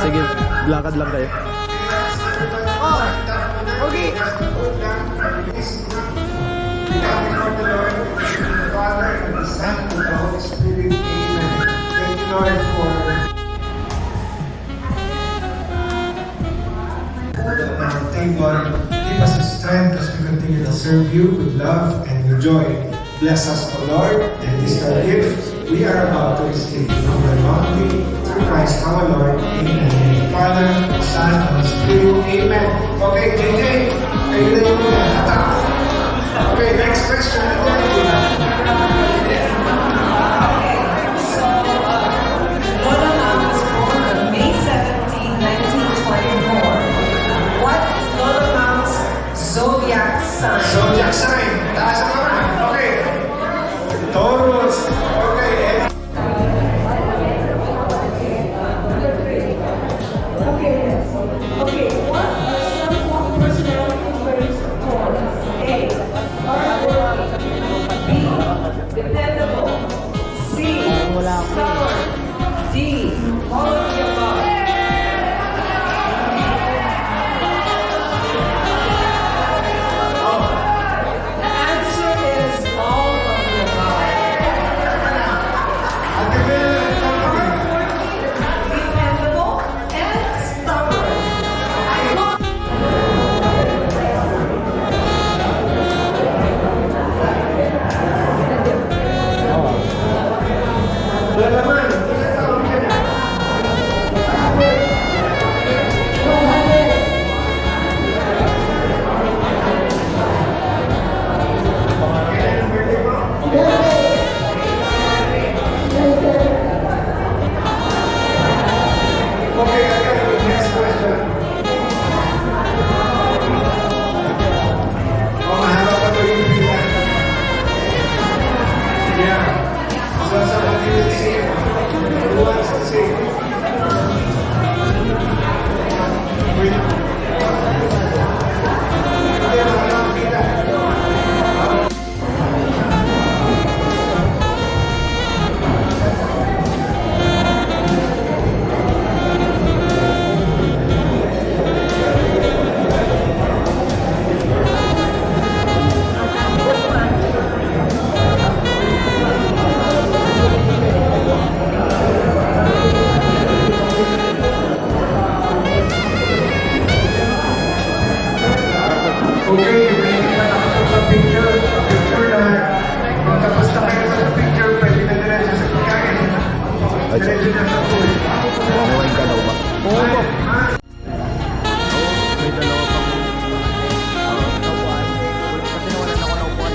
sige. Lakad lang kayo. Okay. Father and the Son and the Holy Spirit. Amen. Thank you, Lord, for thank God. Give us the strength as we continue to serve you with love and with joy. Bless us, O Lord, and this is our gift we are about to receive from the bounty through Christ our Lord. Amen. Father, Son, and Spirit. Amen. Okay, JJ, kayo na yung attack. Okay, next question. Lola Mom was born on May 17, 1924. What is Lola Mom's zodiac sign? Zodiac sign. Taas ang kamay. Okay. Taurus. Okay. Okay, what are some personality traits of Taurus? A. Hardworking. B. Dependable. C. Stubborn. D. All of the above. The answer is all of the above. Hardworking, dependable, and stubborn. Lalaman. Okay, next question. Mahaba pa ito yung bilang. Yeah. So, somebody will say, who wants to say? Wait. Okay, may nakapag sa picture na tapos na kayo sa picture, pwede na diretso sa pagkain. Diretso na sa food. Kumain ka daw ba? Oo po. May dalawa pang naupuan. Kasi nawalan ako naupuan.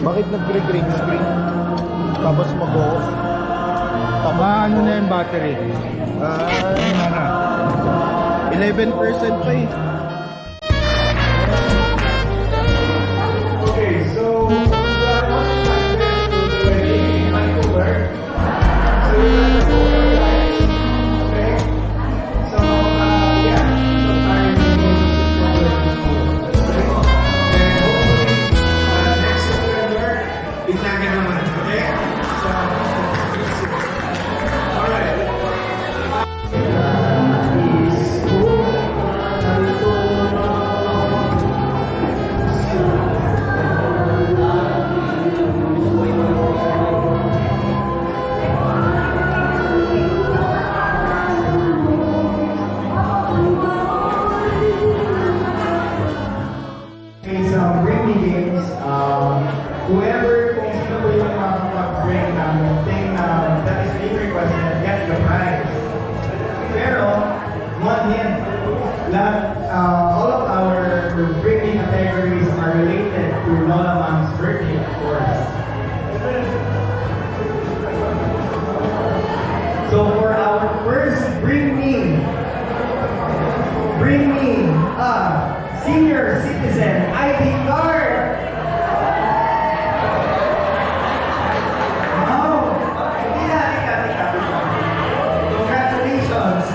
Bakit nagre-green screen? Tapos mag-off? Ano na yung battery? Ano na? 11% pa eh. Okay, so we are on to Vancouver. So we're gonna go there, guys. Okay? So, yeah. So time to go to okay? And hopefully, next September, biglagan naman. Okay? So, alright. Okay, so bring me games. Whoever kung sino po yung makakapag-bring ng thing that is being requested, get the prize. Pero, one hint, all of our bringing categories are related to Lola Mom's birthday, of course. So for our first bring me a senior citizen ID card. Wow! Teka. Congratulations!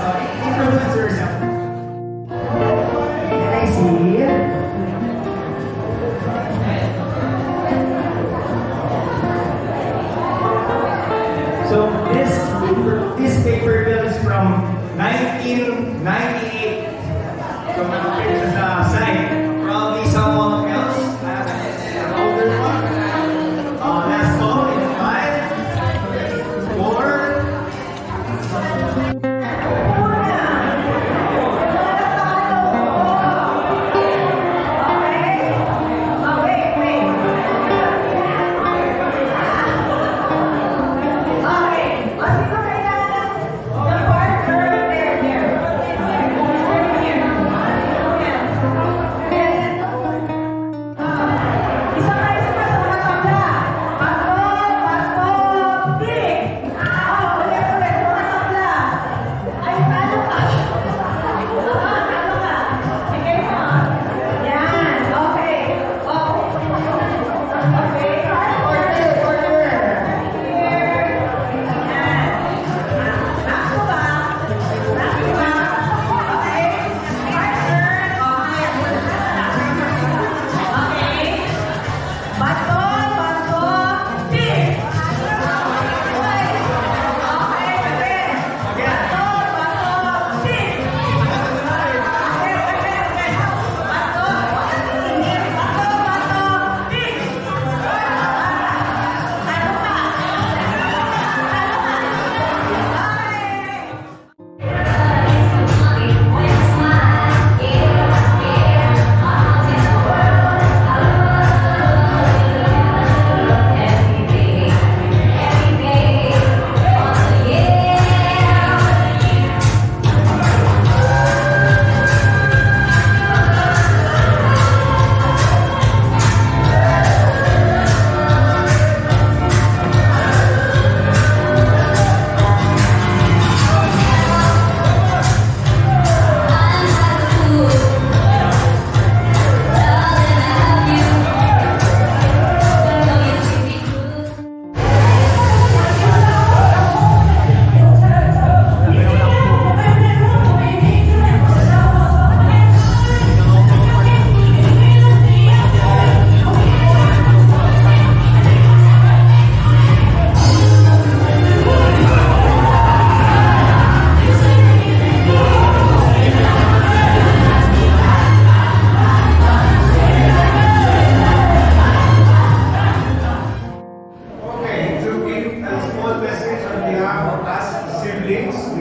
Introduce yourself. Can I see? So this paper bill is from 1998. So there's a site. Probably someone else has an older one. Let's go in 5, 4.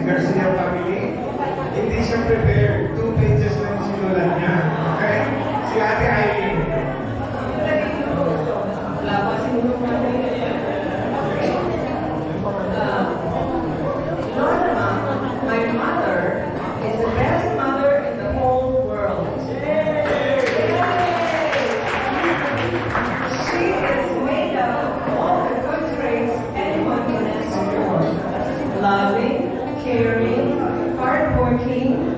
Garcia family, hindi siya prepared. 2 pages lang sinulat niya. Okay? Si Ate Aileen. My mother is the best mother in the whole world. She is made up of all the good traits anyone can ask for. Loving, caring, hardworking,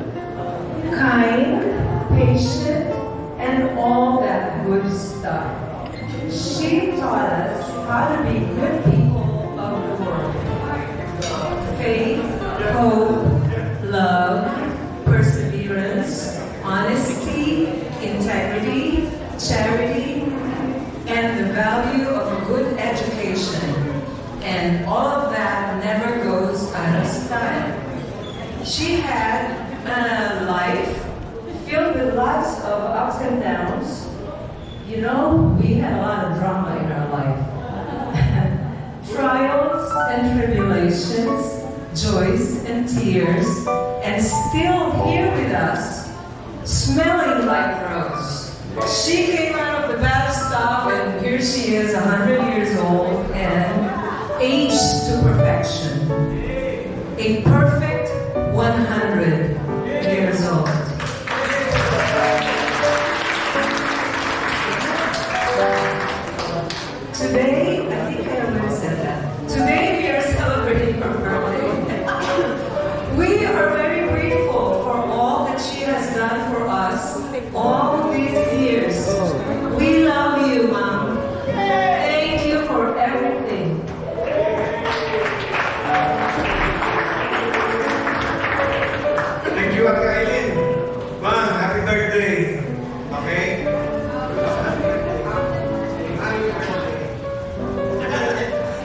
kind, patient, and all that good stuff. She taught us how to be good people of the world. Faith, hope, love, perseverance, honesty, integrity, charity, and the value of a good education. And all of that never goes out of style. She had a life filled with lots of ups and downs. You know, we had a lot of drama in our life. Trials and tribulations, joys and tears, and still here with us, smelling like rose. She came out of the bathtub and here she is, 100 years old and aged to perfection. A perfect 100 years old. Today, I think I already said that. Today we are celebrating her birthday. We are very grateful for all that she has done for us all these years. We love you, Mom. Thank you for everything. Thank you, Ate Aileen. Ma'am, happy birthday. Okay?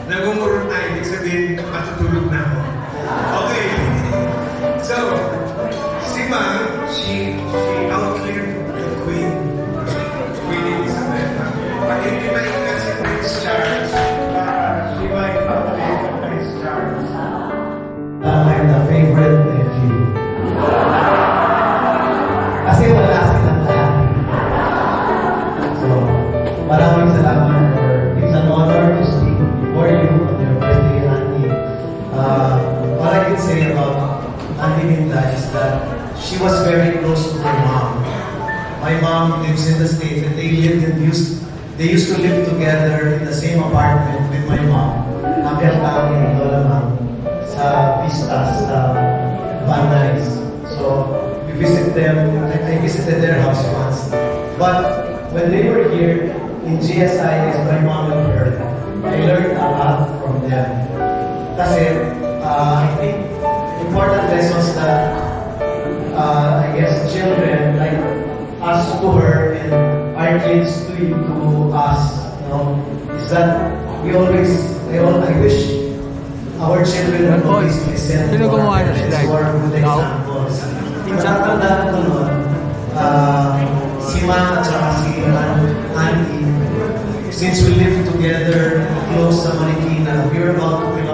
Nagumurot na, ibig sabihin, matutulog na ako. Okay. So, si Ma'am, she outlived the Queen Elizabeth. Pag hindi maingat si Prince Charles, she might outlive Prince Charles. I'm the favorite nephew. Kasi wala silang lahat. So, maraming salamat for it's an honor to speak before you on your birthday, Auntie. What I can say about Auntie Minda is that she was very close to her mom. My mom lives in the States and they used to live together in the same apartment with my mom. Hanggang kami, Lola Ma'am, sa Vistas, Van Nuys. So, we visit them, I visited their house once. But when they were here in GSIS, my mom and her, I learned a lot from them. Kasi, I think, important lessons that, I guess, children like us to her and our kids to us, you know, is that I wish our children would always listen to our parents who are good examples. Natandaan ko nun, si Ma at saka si Auntie, since we live together close sa Marikina, we were about to